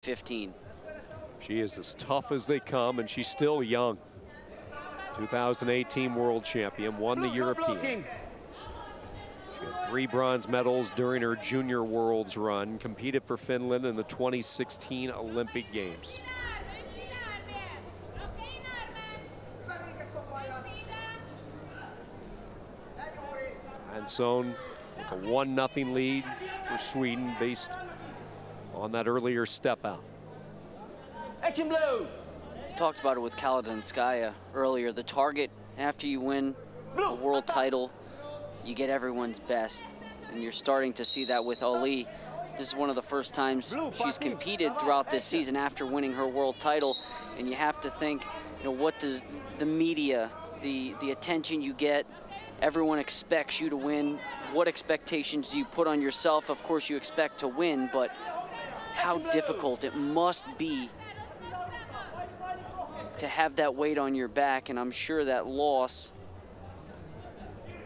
15. She is as tough as they come, and she's still young. 2018 world champion, won the European. She had 3 bronze medals during her junior worlds run, competed for Finland in the 2016 Olympic Games. JOHANSSON with a 1-0 lead for Sweden based on that earlier step out. Talked about it with Kaladinskaya earlier. The target after you win a world title, you get everyone's best. And you're starting to see that with OLLI. This is one of the first times she's competed throughout this season after winning her world title. And you have to think, you know, what does the media, the attention you get, everyone expects you to win. What expectations do you put on yourself? Of course you expect to win, but how difficult it must be to have that weight on your back, and I'm sure that loss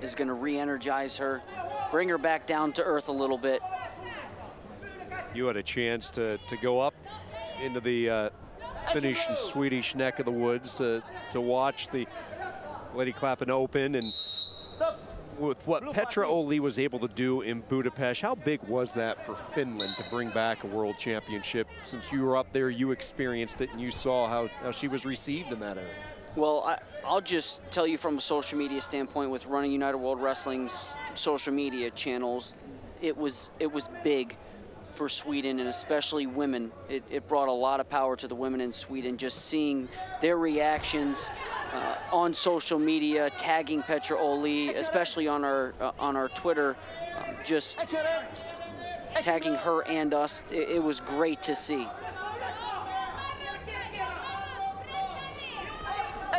is going to re-energize her, bring her back down to earth a little bit. You had a chance to go up into the Finnish and Swedish neck of the woods to watch the Lady Clappen Open, and with what Petra OLLI was able to do in Budapest, how big was that for Finland to bring back a world championship? Since you were up there, you experienced it, and you saw how she was received in that area. Well, I'll just tell you from a social media standpoint, with running United World Wrestling's social media channels, it was big for Sweden, and especially women. It brought a lot of power to the women in Sweden, just seeing their reactions on social media, tagging Petra OLLI, especially on our Twitter, just tagging her and us. It was great to see.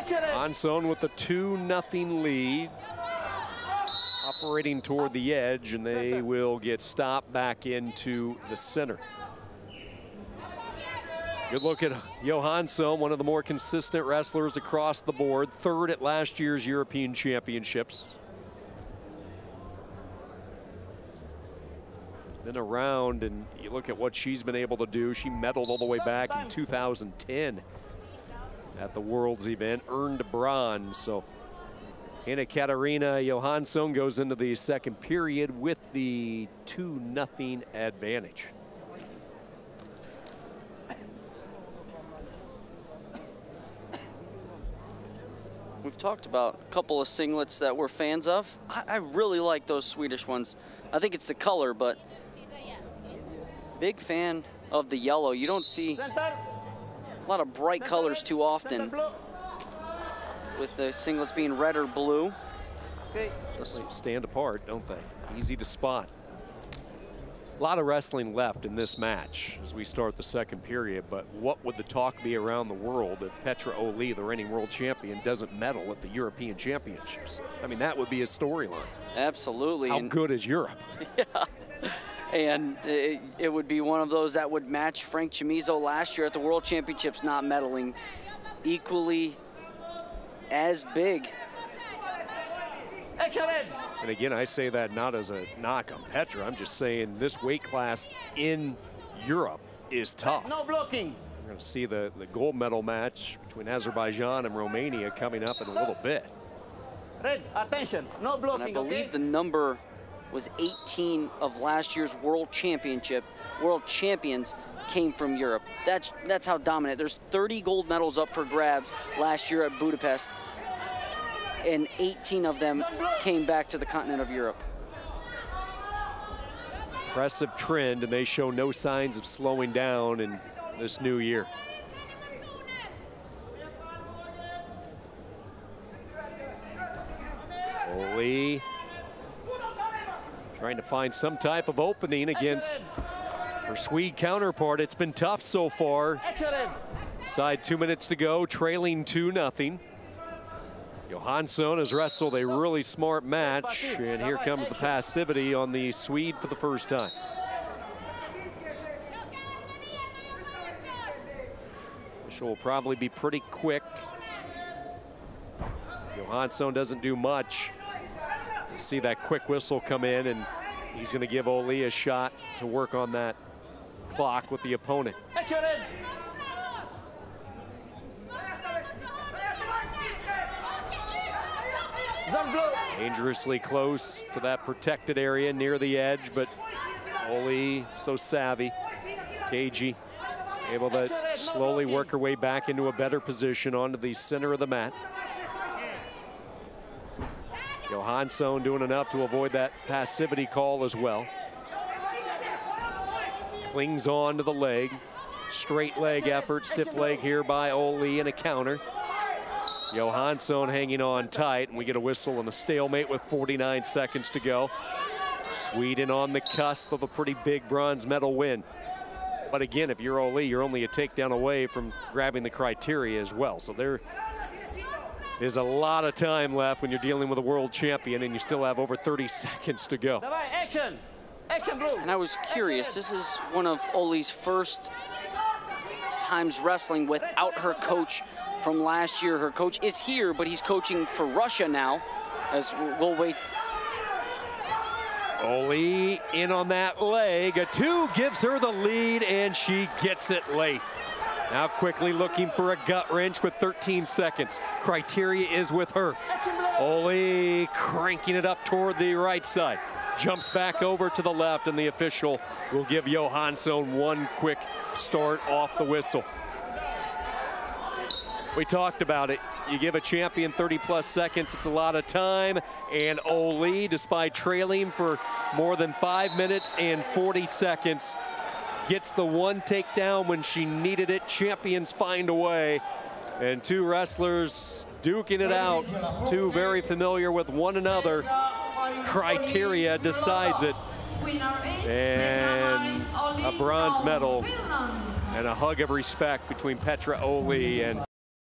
JOHANSSON with the 2-0 lead, operating toward the edge, and they will get stopped back into the center. Good look at JOHANSSON, one of the more consistent wrestlers across the board, 3rd at last year's European Championships. Been around, and you look at what she's been able to do. She medaled all the way back in 2010 at the Worlds event, earned bronze. So Anna Katarina JOHANSSON goes into the second period with the 2-0 advantage. We've talked about a couple of singlets that we're fans of. I really like those Swedish ones. I think it's the color, but big fan of the yellow. You don't see a lot of bright colors too often, with the singlets being red or blue. So stand apart, don't they? Easy to spot. A lot of wrestling left in this match as we start the second period, but what would the talk be around the world if Petra OLLI, the reigning world champion, doesn't medal at the European Championships? I mean, that would be a storyline. Absolutely. How good is Europe? Yeah. And it would be one of those that would match Frank Chamizo last year at the World Championships, not medaling. Equally as big. And again, I say that not as a knock on Petra. I'm just saying this weight class in Europe is tough. No blocking. We're going to see the gold medal match between Azerbaijan and Romania coming up in a little bit. Red, attention, no blocking. And I believe okay? the number was 18 of last year's world champions came from Europe. That's how dominant. There's 30 gold medals up for grabs last year at Budapest, and 18 of them came back to the continent of Europe. Impressive trend, and they show no signs of slowing down in this new year. OLLI trying to find some type of opening against her Swede counterpart. It's been tough so far. Side 2 minutes to go, trailing 2-0. JOHANSSON has wrestled a really smart match, and here comes the passivity on the Swede for the first time. This will probably be pretty quick. JOHANSSON doesn't do much. You see that quick whistle come in, and he's going to give OLLI a shot to work on that clock with the opponent. Action, red. Zone blue. Dangerously close to that protected area near the edge, but OLLI so savvy, cagey, able to slowly work her way back into a better position onto the center of the mat. JOHANSSON doing enough to avoid that passivity call as well. Clings on to the leg. Straight leg effort, stiff leg here by OLLI and a counter. JOHANSSON hanging on tight, and we get a whistle and a stalemate with 49 seconds to go. Sweden on the cusp of a pretty big bronze medal win. But again, if you're OLLI, you're only a takedown away from grabbing the criteria as well. So there is a lot of time left when you're dealing with a world champion and you still have over 30 seconds to go. Action. Action, blue. And I was curious, this is one of OLLI's first times wrestling without her coach from last year. Her coach is here, but he's coaching for Russia now, as we'll wait. OLLI in on that leg. A 2 gives her the lead, and she gets it late. Now quickly looking for a gut wrench with 13 seconds. Criteria is with her. OLLI cranking it up toward the right side. Jumps back over to the left, and the official will give JOHANSSON one quick start off the whistle. We talked about it. You give a champion 30+ seconds, it's a lot of time. And OLLI, despite trailing for more than 5 minutes and 40 seconds, gets the one takedown when she needed it. Champions find a way. And two wrestlers duking it out. Two very familiar with one another. Criteria decides it. And a bronze medal and a hug of respect between Petra OLLI and